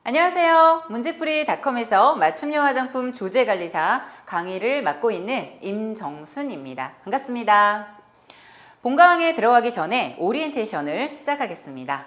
안녕하세요. 문제풀이닷컴에서 맞춤형 화장품 조제관리사 강의를 맡고 있는 임정순입니다. 반갑습니다. 본강에 들어가기 전에 오리엔테이션을 시작하겠습니다.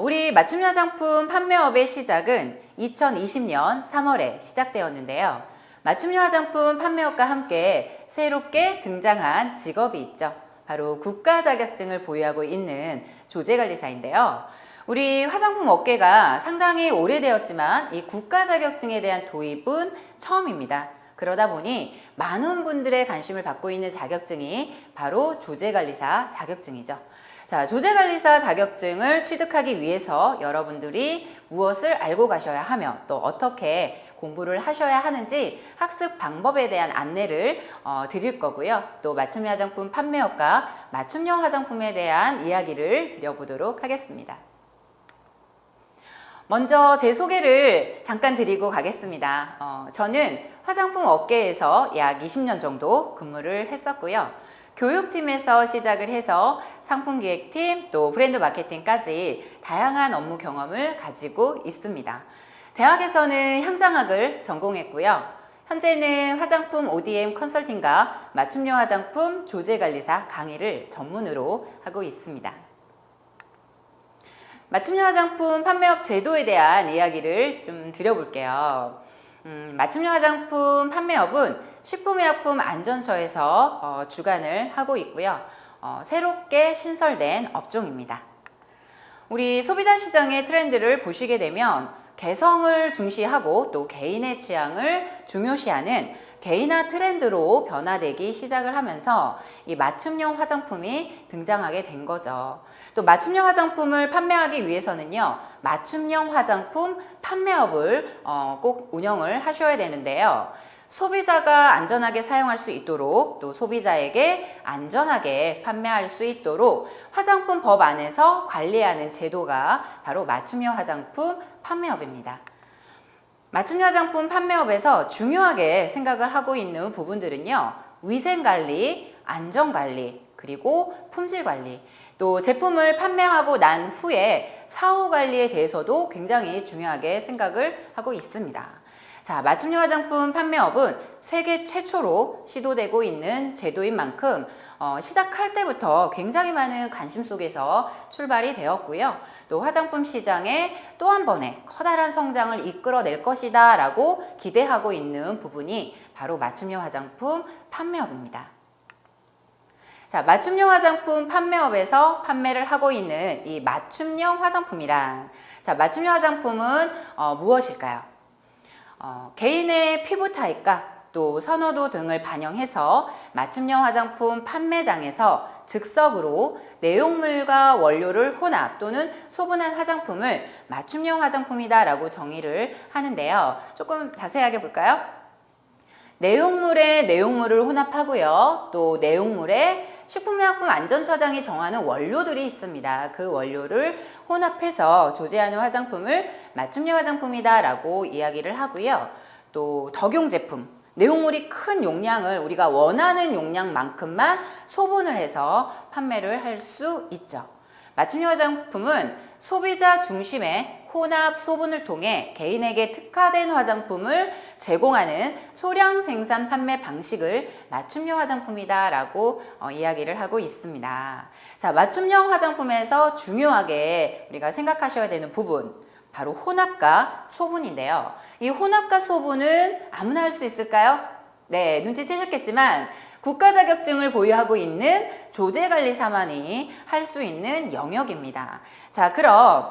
우리 맞춤형 화장품 판매업의 시작은 2020년 3월에 시작되었는데요. 맞춤형 화장품 판매업과 함께 새롭게 등장한 직업이 있죠. 바로 국가 자격증을 보유하고 있는 조제관리사인데요. 우리 화장품 업계가 상당히 오래되었지만 이 국가 자격증에 대한 도입은 처음입니다. 그러다 보니 많은 분들의 관심을 받고 있는 자격증이 바로 조제관리사 자격증이죠. 자, 조제관리사 자격증을 취득하기 위해서 여러분들이 무엇을 알고 가셔야 하며 또 어떻게 공부를 하셔야 하는지 학습 방법에 대한 안내를 드릴 거고요. 또 맞춤형 화장품 판매업과 맞춤형 화장품에 대한 이야기를 드려보도록 하겠습니다. 먼저 제 소개를 잠깐 드리고 가겠습니다. 저는 화장품 업계에서 약 20년 정도 근무를 했었고요. 교육팀에서 시작을 해서 상품기획팀 또 브랜드 마케팅까지 다양한 업무 경험을 가지고 있습니다. 대학에서는 향장학을 전공했고요. 현재는 화장품 ODM 컨설팅과 맞춤형 화장품 조제관리사 강의를 전문으로 하고 있습니다. 맞춤형 화장품 판매업 제도에 대한 이야기를 좀 드려볼게요. 맞춤형 화장품 판매업은 식품의약품안전처에서 주관을 하고 있고요. 새롭게 신설된 업종입니다. 우리 소비자 시장의 트렌드를 보시게 되면 개성을 중시하고 또 개인의 취향을 중요시하는 개인화 트렌드로 변화되기 시작을 하면서 이 맞춤형 화장품이 등장하게 된 거죠. 또 맞춤형 화장품을 판매하기 위해서는요, 맞춤형 화장품 판매업을 꼭 운영을 하셔야 되는데요. 소비자가 안전하게 사용할 수 있도록 또 소비자에게 안전하게 판매할 수 있도록 화장품 법 안에서 관리하는 제도가 바로 맞춤형 화장품 판매업입니다. 맞춤형 화장품 판매업에서 중요하게 생각을 하고 있는 부분들은요, 위생관리, 안전관리, 그리고 품질관리, 또 제품을 판매하고 난 후에 사후관리에 대해서도 굉장히 중요하게 생각을 하고 있습니다. 자, 맞춤형 화장품 판매업은 세계 최초로 시도되고 있는 제도인 만큼 시작할 때부터 굉장히 많은 관심 속에서 출발이 되었고요. 또 화장품 시장에 또 한 번의 커다란 성장을 이끌어낼 것이다 라고 기대하고 있는 부분이 바로 맞춤형 화장품 판매업입니다. 자, 맞춤형 화장품 판매업에서 판매를 하고 있는 이 맞춤형 화장품이란, 자, 맞춤형 화장품은 무엇일까요? 개인의 피부 타입과 또 선호도 등을 반영해서 맞춤형 화장품 판매장에서 즉석으로 내용물과 원료를 혼합 또는 소분한 화장품을 맞춤형 화장품이다 라고 정의를 하는데요. 조금 자세하게 볼까요? 내용물에 내용물을 혼합하고요. 또 내용물에 식품의약품안전처장이 정하는 원료들이 있습니다. 그 원료를 혼합해서 조제하는 화장품을 맞춤형 화장품이다 라고 이야기를 하고요. 또 덕용 제품, 내용물이 큰 용량을 우리가 원하는 용량만큼만 소분을 해서 판매를 할 수 있죠. 맞춤형 화장품은 소비자 중심의 혼합 소분을 통해 개인에게 특화된 화장품을 제공하는 소량 생산 판매 방식을 맞춤형 화장품이다 라고 이야기를 하고 있습니다. 자, 맞춤형 화장품에서 중요하게 우리가 생각하셔야 되는 부분, 바로 혼합과 소분인데요. 이 혼합과 소분은 아무나 할 수 있을까요? 네, 눈치채셨겠지만 국가 자격증을 보유하고 있는 조제관리사만이 할 수 있는 영역입니다. 자, 그럼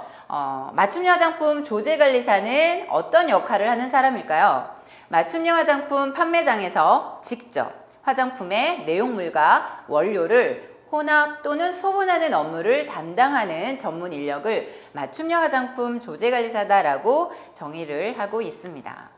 맞춤형 화장품 조제관리사는 어떤 역할을 하는 사람일까요? 맞춤형 화장품 판매장에서 직접 화장품의 내용물과 원료를 혼합 또는 소분하는 업무를 담당하는 전문 인력을 맞춤형 화장품 조제관리사다라고 정의를 하고 있습니다.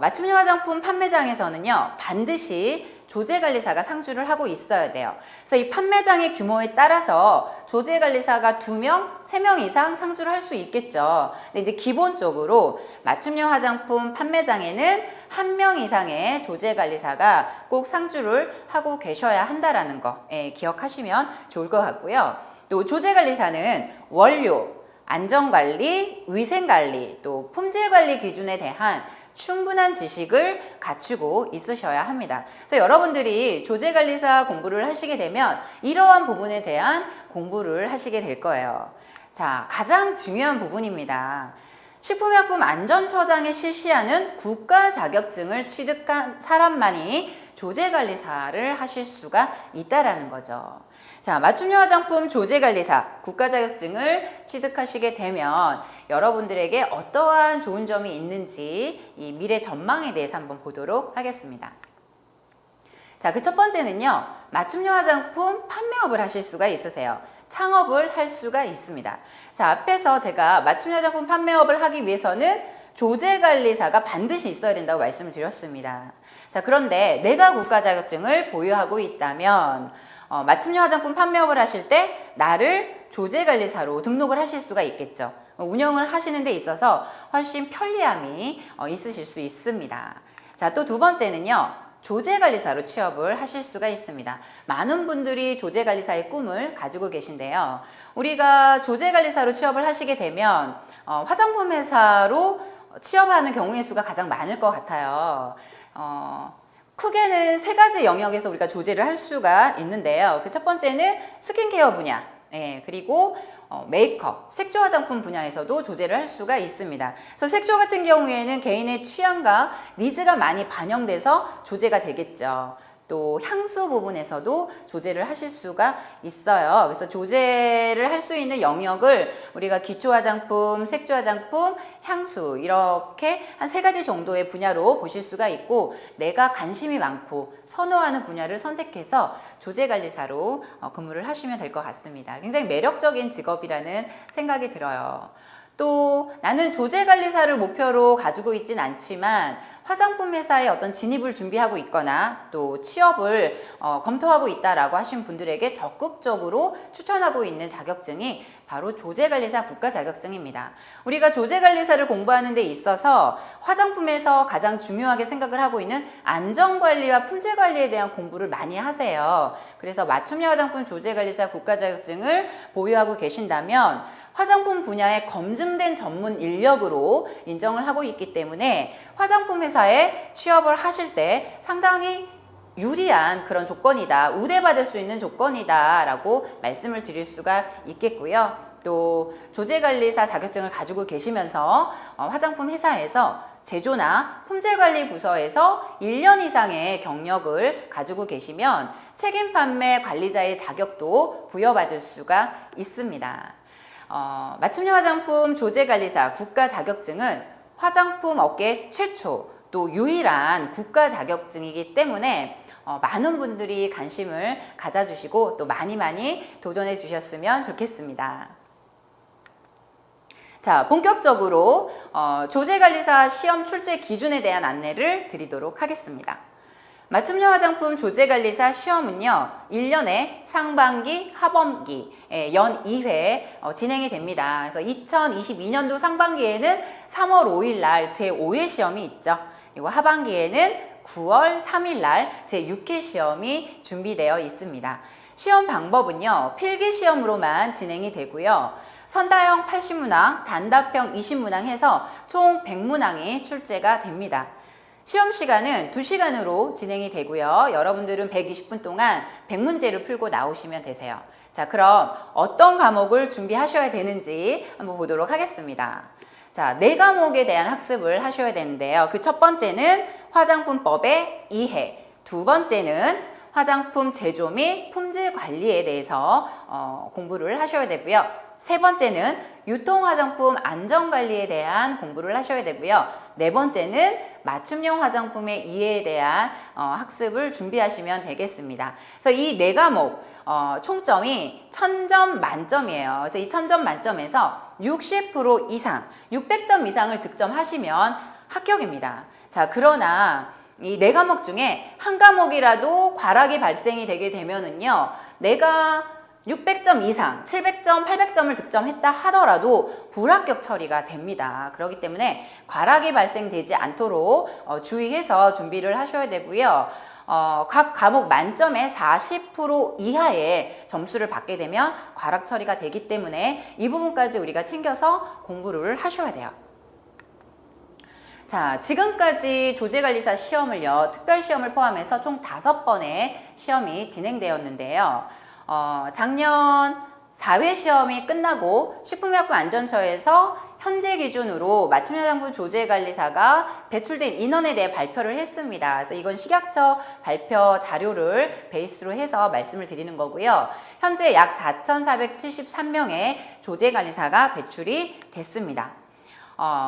맞춤형 화장품 판매장에서는요, 반드시 조제관리사가 상주를 하고 있어야 돼요. 그래서 이 판매장의 규모에 따라서 조제관리사가 2명, 3명 이상 상주를 할 수 있겠죠. 근데 이제 기본적으로 맞춤형 화장품 판매장에는 1명 이상의 조제관리사가 꼭 상주를 하고 계셔야 한다라는 거 기억하시면 좋을 것 같고요. 또 조제관리사는 원료, 안전관리, 위생관리, 또 품질관리 기준에 대한 충분한 지식을 갖추고 있으셔야 합니다. 그래서 여러분들이 조제관리사 공부를 하시게 되면 이러한 부분에 대한 공부를 하시게 될 거예요. 자, 가장 중요한 부분입니다. 식품의약품안전처장이 실시하는 국가 자격증을 취득한 사람만이 조제관리사를 하실 수가 있다라는 거죠. 자, 맞춤형 화장품 조제관리사 국가 자격증을 취득하시게 되면 여러분들에게 어떠한 좋은 점이 있는지 이 미래 전망에 대해서 한번 보도록 하겠습니다. 자, 그 첫 번째는요, 맞춤형 화장품 판매업을 하실 수가 있으세요. 창업을 할 수가 있습니다. 자, 앞에서 제가 맞춤형 화장품 판매업을 하기 위해서는 조제관리사가 반드시 있어야 된다고 말씀을 드렸습니다. 자, 그런데 내가 국가 자격증을 보유하고 있다면 맞춤형 화장품 판매업을 하실 때 나를 조제관리사로 등록을 하실 수가 있겠죠. 운영을 하시는 데 있어서 훨씬 편리함이 있으실 수 있습니다. 자, 또 두 번째는요, 조제관리사로 취업을 하실 수가 있습니다. 많은 분들이 조제관리사의 꿈을 가지고 계신데요. 우리가 조제관리사로 취업을 하시게 되면 화장품 회사로 취업하는 경우의 수가 가장 많을 것 같아요. 크게는 세 가지 영역에서 우리가 조제를 할 수가 있는데요. 그 첫 번째는 스킨케어 분야, 그리고 메이크업, 색조 화장품 분야에서도 조제를 할 수가 있습니다. 그래서 색조 같은 경우에는 개인의 취향과 니즈가 많이 반영돼서 조제가 되겠죠. 또 향수 부분에서도 조제를 하실 수가 있어요. 그래서 조제를 할 수 있는 영역을 우리가 기초 화장품, 색조 화장품, 향수 이렇게 한 세 가지 정도의 분야로 보실 수가 있고, 내가 관심이 많고 선호하는 분야를 선택해서 조제관리사로 근무를 하시면 될 것 같습니다. 굉장히 매력적인 직업이라는 생각이 들어요. 또 나는 조제관리사를 목표로 가지고 있진 않지만 화장품 회사에 어떤 진입을 준비하고 있거나 또 취업을 검토하고 있다라고 하신 분들에게 적극적으로 추천하고 있는 자격증이 바로 조제관리사 국가 자격증입니다. 우리가 조제관리사를 공부하는 데 있어서 화장품에서 가장 중요하게 생각을 하고 있는 안전관리와 품질관리에 대한 공부를 많이 하세요. 그래서 맞춤형 화장품 조제관리사 국가 자격증을 보유하고 계신다면 화장품 분야에 검증된 전문 인력으로 인정을 하고 있기 때문에 화장품 회사에 취업을 하실 때 상당히 유리한 그런 조건이다, 우대받을 수 있는 조건이다 라고 말씀을 드릴 수가 있겠고요. 또 조제관리사 자격증을 가지고 계시면서 화장품 회사에서 제조나 품질관리 부서에서 1년 이상의 경력을 가지고 계시면 책임 판매 관리자의 자격도 부여받을 수가 있습니다. 맞춤형 화장품 조제관리사 국가 자격증은 화장품 업계 최초 또 유일한 국가 자격증이기 때문에 많은 분들이 관심을 가져주시고 또 많이 도전해 주셨으면 좋겠습니다. 자, 본격적으로 조제관리사 시험 출제 기준에 대한 안내를 드리도록 하겠습니다. 맞춤형 화장품 조제관리사 시험은요, 1년에 상반기, 하반기 연 2회 진행이 됩니다. 그래서 2022년도 상반기에는 3월 5일 날 제5회 시험이 있죠. 그리고 하반기에는 9월 3일 날 제6회 시험이 준비되어 있습니다. 시험 방법은요, 필기 시험으로만 진행이 되고요. 선다형 80문항, 단답형 20문항 해서 총 100문항이 출제가 됩니다. 시험 시간은 2시간으로 진행이 되고요. 여러분들은 120분 동안 100문제를 풀고 나오시면 되세요. 자, 그럼 어떤 과목을 준비하셔야 되는지 한번 보도록 하겠습니다. 자, 4과목에 대한 학습을 하셔야 되는데요. 그 첫 번째는 화장품법의 이해, 두 번째는 화장품 제조 및 품질 관리에 대해서 공부를 하셔야 되고요. 세 번째는 유통화장품 안전관리에 대한 공부를 하셔야 되고요. 네 번째는 맞춤형 화장품의 이해에 대한 학습을 준비하시면 되겠습니다. 그래서 이 4과목 총점이 1000점 만점이에요. 그래서 이 1000점 만점에서 60% 이상, 600점 이상을 득점하시면 합격입니다. 자, 그러나 이 4과목 중에 한 과목이라도 과락이 발생이 되게 되면은요, 내가 600점 이상, 700점, 800점을 득점했다 하더라도 불합격 처리가 됩니다. 그렇기 때문에 과락이 발생되지 않도록 주의해서 준비를 하셔야 되고요. 각 과목 만점에 40% 이하의 점수를 받게 되면 과락 처리가 되기 때문에 이 부분까지 우리가 챙겨서 공부를 하셔야 돼요. 자, 지금까지 조제관리사 시험을요, 특별시험을 포함해서 총 5번의 시험이 진행되었는데요. 작년 4회 시험이 끝나고 식품의약품안전처에서 현재 기준으로 맞춤영양품 조제관리사가 배출된 인원에 대해 발표를 했습니다. 그래서 이건 식약처 발표 자료를 베이스로 해서 말씀을 드리는 거고요. 현재 약 4,473명의 조제관리사가 배출이 됐습니다.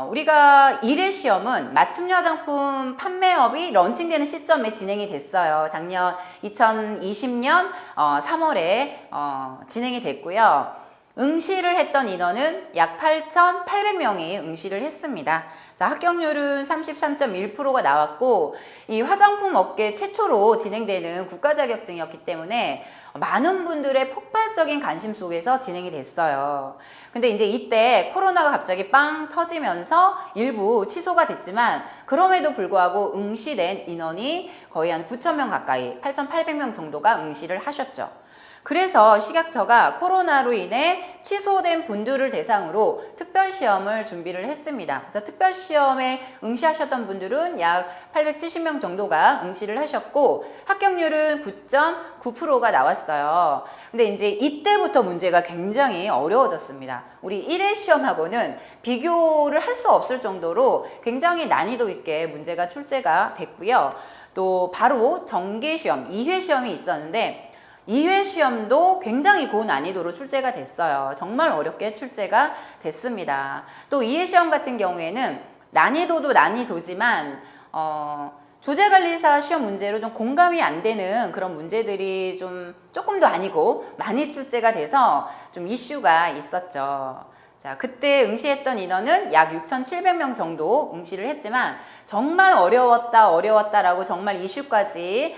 우리가 1회 시험은 맞춤 화장품 판매업이 런칭되는 시점에 진행이 됐어요. 작년 2020년 3월에 진행이 됐고요. 응시를 했던 인원은 약 8,800명이 응시를 했습니다. 자, 합격률은 33.1%가 나왔고, 이 화장품 업계 최초로 진행되는 국가 자격증이었기 때문에 많은 분들의 폭발적인 관심 속에서 진행이 됐어요. 근데 이제 이때 코로나가 갑자기 빵 터지면서 일부 취소가 됐지만, 그럼에도 불구하고 응시된 인원이 거의 한 9,000명 가까이, 8,800명 정도가 응시를 하셨죠. 그래서 식약처가 코로나로 인해 취소된 분들을 대상으로 특별시험을 준비를 했습니다. 그래서 특별시험에 응시하셨던 분들은 약 870명 정도가 응시를 하셨고 합격률은 9.9%가 나왔어요. 근데 이제 이때부터 문제가 굉장히 어려워졌습니다. 우리 1회 시험하고는 비교를 할 수 없을 정도로 굉장히 난이도 있게 문제가 출제가 됐고요. 또 바로 정기시험, 2회 시험이 있었는데 2회 시험도 굉장히 고난이도로 출제가 됐어요. 정말 어렵게 출제가 됐습니다. 또 2회 시험 같은 경우에는 난이도도 난이도지만 조제관리사 시험 문제로 좀 공감이 안 되는 그런 문제들이 조금도 아니고 많이 출제가 돼서 좀 이슈가 있었죠. 자, 그때 응시했던 인원은 약 6,700명 정도 응시를 했지만 정말 어려웠다라고 정말 이슈까지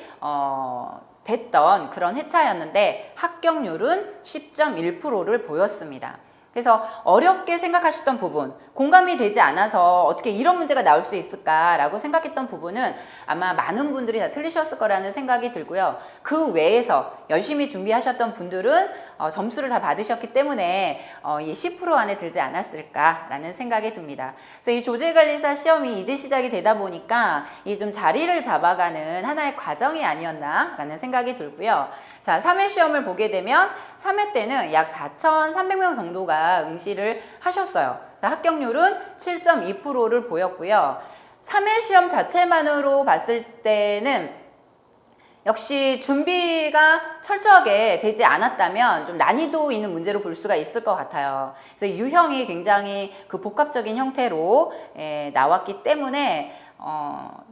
됐던 그런 회차였는데 합격률은 10.1%를 보였습니다. 그래서 어렵게 생각하셨던 부분, 공감이 되지 않아서 어떻게 이런 문제가 나올 수 있을까라고 생각했던 부분은 아마 많은 분들이 다 틀리셨을 거라는 생각이 들고요. 그 외에서 열심히 준비하셨던 분들은 점수를 다 받으셨기 때문에 이 10% 안에 들지 않았을까라는 생각이 듭니다. 그래서 이 조제관리사 시험이 이제 시작이 되다 보니까 이 좀 자리를 잡아가는 하나의 과정이 아니었나라는 생각이 들고요. 자, 3회 시험을 보게 되면 3회 때는 약 4,300명 정도가 응시를 하셨어요. 자, 합격률은 7.2%를 보였고요. 3회 시험 자체만으로 봤을 때는 역시 준비가 철저하게 되지 않았다면 좀 난이도 있는 문제로 볼 수가 있을 것 같아요. 그래서 유형이 굉장히 그 복합적인 형태로 나왔기 때문에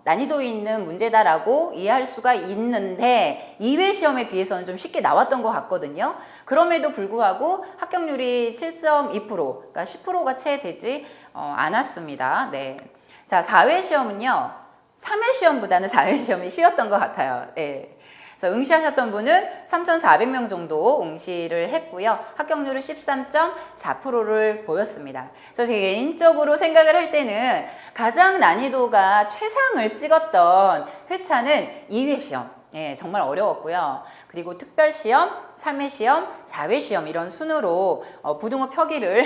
난이도 있는 문제다라고 이해할 수가 있는데 2회 시험에 비해서는 좀 쉽게 나왔던 것 같거든요. 그럼에도 불구하고 합격률이 7.2%, 그러니까 10%가 채 되지 않았습니다. 네. 자, 4회 시험은요. 3회 시험보다는 4회 시험이 쉬웠던 것 같아요. 네. 그래서 응시하셨던 분은 3,400명 정도 응시를 했고요. 합격률은 13.4%를 보였습니다. 그래서 제 개인적으로 생각을 할 때는 가장 난이도가 최상을 찍었던 회차는 2회 시험. 예, 정말 어려웠고요. 그리고 특별시험, 3회 시험, 4회 시험 이런 순으로 부등호 표기를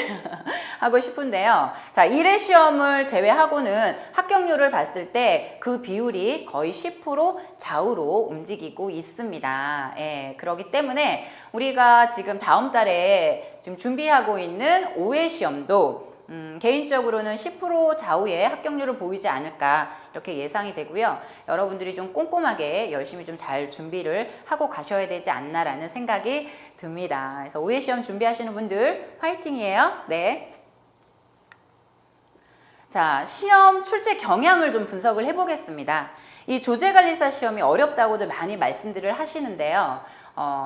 하고 싶은데요. 자, 1회 시험을 제외하고는 합격률을 봤을 때 그 비율이 거의 10% 좌우로 움직이고 있습니다. 예, 그렇기 때문에 우리가 지금 다음 달에 지금 준비하고 있는 5회 시험도 개인적으로는 10% 좌우의 합격률을 보이지 않을까 이렇게 예상이 되고요. 여러분들이 좀 꼼꼼하게 열심히 좀 잘 준비를 하고 가셔야 되지 않나라는 생각이 듭니다. 그래서 5회 시험 준비하시는 분들 화이팅이에요. 네. 자, 시험 출제 경향을 좀 분석을 해보겠습니다. 이 조제관리사 시험이 어렵다고들 많이 말씀들을 하시는데요.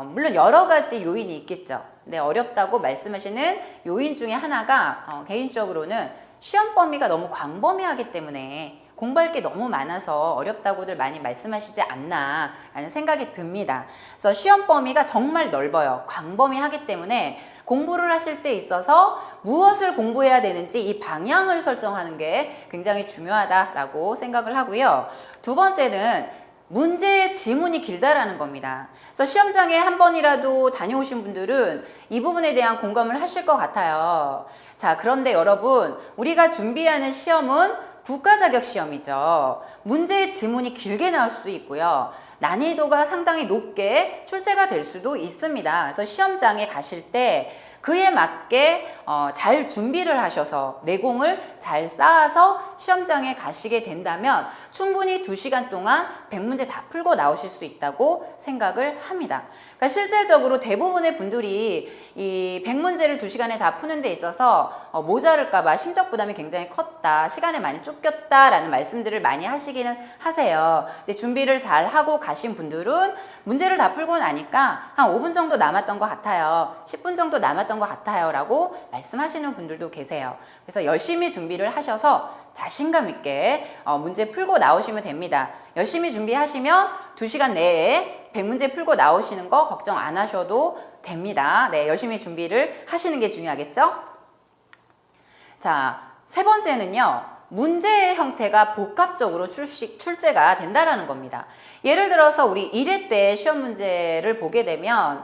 물론 여러 가지 요인이 있겠죠. 네, 어렵다고 말씀하시는 요인 중에 하나가 개인적으로는 시험 범위가 너무 광범위하기 때문에 공부할 게 너무 많아서 어렵다고들 많이 말씀하시지 않나 라는 생각이 듭니다. 그래서 시험 범위가 정말 넓어요. 광범위하기 때문에 공부를 하실 때 있어서 무엇을 공부해야 되는지 이 방향을 설정하는 게 굉장히 중요하다라고 생각을 하고요. 두 번째는 문제의 지문이 길다라는 겁니다. 그래서 시험장에 한 번이라도 다녀오신 분들은 이 부분에 대한 공감을 하실 것 같아요. 자, 그런데 여러분, 우리가 준비하는 시험은 국가자격 시험이죠. 문제의 지문이 길게 나올 수도 있고요. 난이도가 상당히 높게 출제가 될 수도 있습니다. 그래서 시험장에 가실 때 그에 맞게 잘 준비를 하셔서 내공을 잘 쌓아서 시험장에 가시게 된다면 충분히 2시간 동안 100문제 다 풀고 나오실 수 있다고 생각을 합니다. 그러니까 실질적으로 대부분의 분들이 이 100문제를 2시간에 다 푸는 데 있어서 모자랄까 봐 심적 부담이 굉장히 컸다, 시간에 많이 쫓겼다 라는 말씀들을 많이 하시기는 하세요. 근데 준비를 잘 하고 가신 분들은 문제를 다 풀고 나니까 한 5분 정도 남았던 것 같아요, 10분 정도 남았던 것 같아요 라고 말씀하시는 분들도 계세요. 그래서 열심히 준비를 하셔서 자신감 있게 문제 풀고 나오시면 됩니다. 열심히 준비하시면 2시간 내에 100문제 풀고 나오시는 거 걱정 안 하셔도 됩니다. 네, 열심히 준비를 하시는 게 중요하겠죠? 자, 세 번째는요. 문제의 형태가 복합적으로 출제가 된다라는 겁니다. 예를 들어서 우리 1회 때 시험 문제를 보게 되면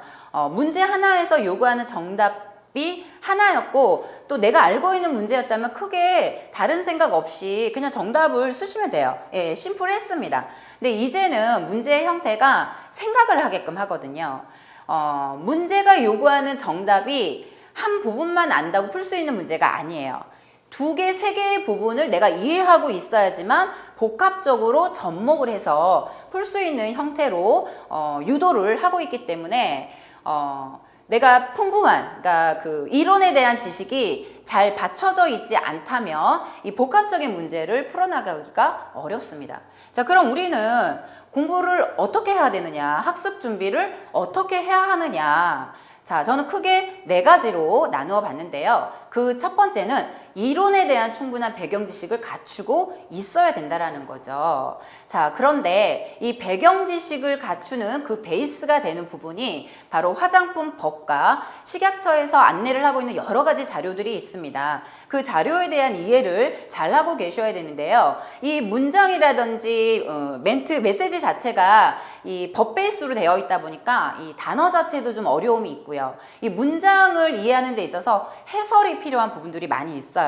문제 하나에서 요구하는 정답이 하나였고 또 내가 알고 있는 문제였다면 크게 다른 생각 없이 그냥 정답을 쓰시면 돼요. 예, 심플했습니다. 근데 이제는 문제의 형태가 생각을 하게끔 하거든요. 문제가 요구하는 정답이 한 부분만 안다고 풀 수 있는 문제가 아니에요. 2개, 3개의 부분을 내가 이해하고 있어야지만 복합적으로 접목을 해서 풀 수 있는 형태로 유도를 하고 있기 때문에 내가 풍부한, 그러니까 그 이론에 대한 지식이 잘 받쳐져 있지 않다면 이 복합적인 문제를 풀어나가기가 어렵습니다. 자, 그럼 우리는 공부를 어떻게 해야 되느냐, 학습 준비를 어떻게 해야 하느냐. 자, 저는 크게 4가지로 나누어 봤는데요. 그 첫 번째는 이론에 대한 충분한 배경 지식을 갖추고 있어야 된다라는 거죠. 자, 그런데 이 배경 지식을 갖추는 그 베이스가 되는 부분이 바로 화장품법과 식약처에서 안내를 하고 있는 여러 가지 자료들이 있습니다. 그 자료에 대한 이해를 잘 하고 계셔야 되는데요. 이 문장이라든지 메시지 자체가 이 법 베이스로 되어 있다 보니까 이 단어 자체도 좀 어려움이 있고요. 이 문장을 이해하는 데 있어서 해설이 필요한 부분들이 많이 있어요.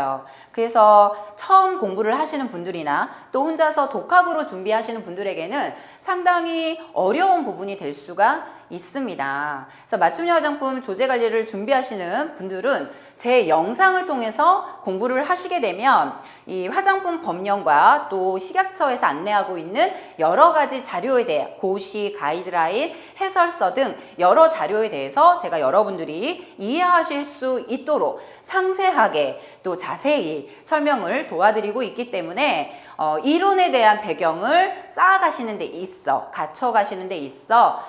그래서 처음 공부를 하시는 분들이나 또 혼자서 독학으로 준비하시는 분들에게는 상당히 어려운 부분이 될 수가 있습니다. 그래서 맞춤형 화장품 조제 관리를 준비하시는 분들은 제 영상을 통해서 공부를 하시게 되면 이 화장품 법령과 또 식약처에서 안내하고 있는 여러 가지 자료에 대해 고시, 가이드라인, 해설서 등 여러 자료에 대해서 제가 여러분들이 이해하실 수 있도록 상세하게 또 자세히 설명을 도와드리고 있기 때문에 이론에 대한 배경을 쌓아가시는 데 있어, 갖춰가시는 데 있어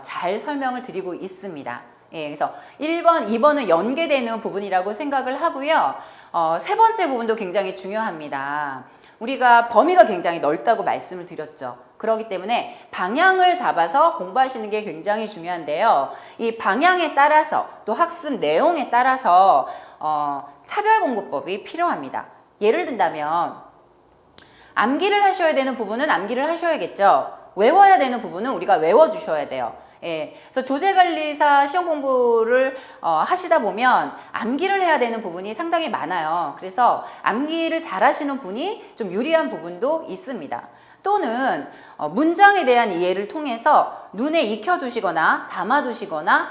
잘 설명을 드리고 있습니다. 예, 그래서 1번, 2번은 연계되는 부분이라고 생각을 하고요. 세 번째 부분도 굉장히 중요합니다. 우리가 범위가 굉장히 넓다고 말씀을 드렸죠. 그렇기 때문에 방향을 잡아서 공부하시는 게 굉장히 중요한데요. 이 방향에 따라서 또 학습 내용에 따라서 차별공부법이 필요합니다. 예를 든다면 암기를 하셔야 되는 부분은 암기를 하셔야겠죠. 외워야 되는 부분은 우리가 외워주셔야 돼요. 예, 그래서 조제관리사 시험 공부를 하시다 보면 암기를 해야 되는 부분이 상당히 많아요. 그래서 암기를 잘 하시는 분이 좀 유리한 부분도 있습니다. 또는 문장에 대한 이해를 통해서 눈에 익혀두시거나 담아두시거나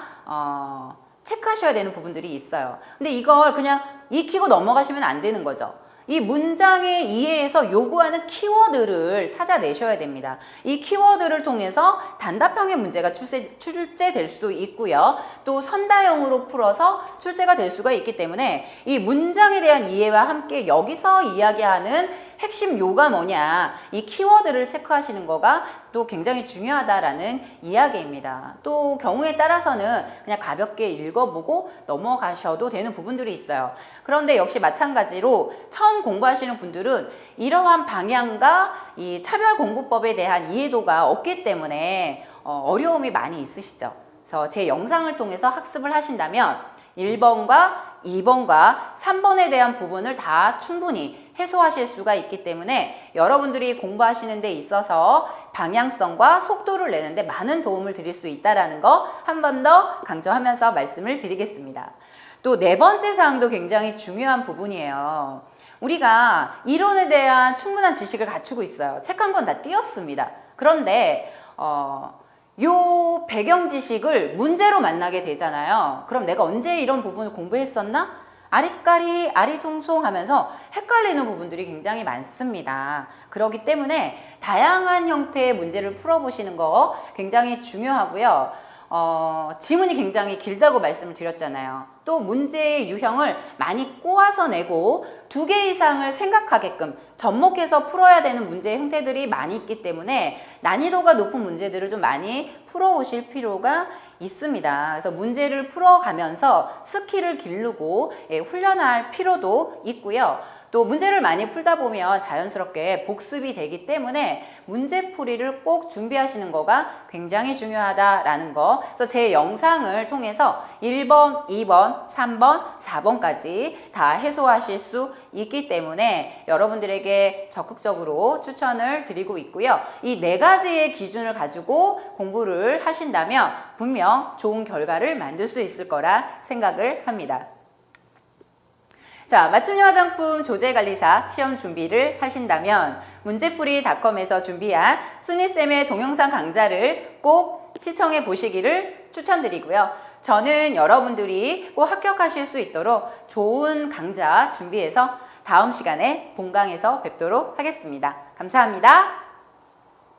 체크하셔야 되는 부분들이 있어요. 근데 이걸 그냥 익히고 넘어가시면 안 되는 거죠. 이 문장의 이해에서 요구하는 키워드를 찾아내셔야 됩니다. 이 키워드를 통해서 단답형의 문제가 출제될 수도 있고요. 또 선다형으로 풀어서 출제가 될 수가 있기 때문에 이 문장에 대한 이해와 함께 여기서 이야기하는 핵심 요가 뭐냐, 이 키워드를 체크하시는 거가 또 굉장히 중요하다라는 이야기입니다. 또 경우에 따라서는 그냥 가볍게 읽어보고 넘어가셔도 되는 부분들이 있어요. 그런데 역시 마찬가지로 처음 공부하시는 분들은 이러한 방향과 이 차별공부법에 대한 이해도가 없기 때문에 어려움이 많이 있으시죠. 그래서 제 영상을 통해서 학습을 하신다면 1번과 2번과 3번에 대한 부분을 다 충분히 해소하실 수가 있기 때문에 여러분들이 공부하시는 데 있어서 방향성과 속도를 내는데 많은 도움을 드릴 수 있다는 거 한 번 더 강조하면서 말씀을 드리겠습니다. 또 네 번째 사항도 굉장히 중요한 부분이에요. 우리가 이론에 대한 충분한 지식을 갖추고 있어요. 책 한 권 다 띄었습니다. 그런데 요 배경 지식을 문제로 만나게 되잖아요. 그럼 내가 언제 이런 부분을 공부했었나? 아리까리 아리송송 하면서 헷갈리는 부분들이 굉장히 많습니다. 그렇기 때문에 다양한 형태의 문제를 풀어보시는 거 굉장히 중요하고요. 지문이 굉장히 길다고 말씀을 드렸잖아요. 또 문제의 유형을 많이 꼬아서 내고 2개 이상을 생각하게끔 접목해서 풀어야 되는 문제의 형태들이 많이 있기 때문에 난이도가 높은 문제들을 좀 많이 풀어보실 필요가 있습니다. 그래서 문제를 풀어가면서 스킬을 기르고 훈련할 필요도 있고요. 또 문제를 많이 풀다 보면 자연스럽게 복습이 되기 때문에 문제풀이를 꼭 준비하시는 거가 굉장히 중요하다라는 거. 그래서 제 영상을 통해서 1번, 2번, 3번, 4번까지 다 해소하실 수 있기 때문에 여러분들에게 적극적으로 추천을 드리고 있고요. 이 4가지의 기준을 가지고 공부를 하신다면 분명 좋은 결과를 만들 수 있을 거라 생각을 합니다. 자, 맞춤형 화장품 조제관리사 시험 준비를 하신다면 문제풀이닷컴에서 준비한 순이쌤의 동영상 강좌를 꼭 시청해 보시기를 추천드리고요. 저는 여러분들이 꼭 합격하실 수 있도록 좋은 강좌 준비해서 다음 시간에 본강에서 뵙도록 하겠습니다. 감사합니다.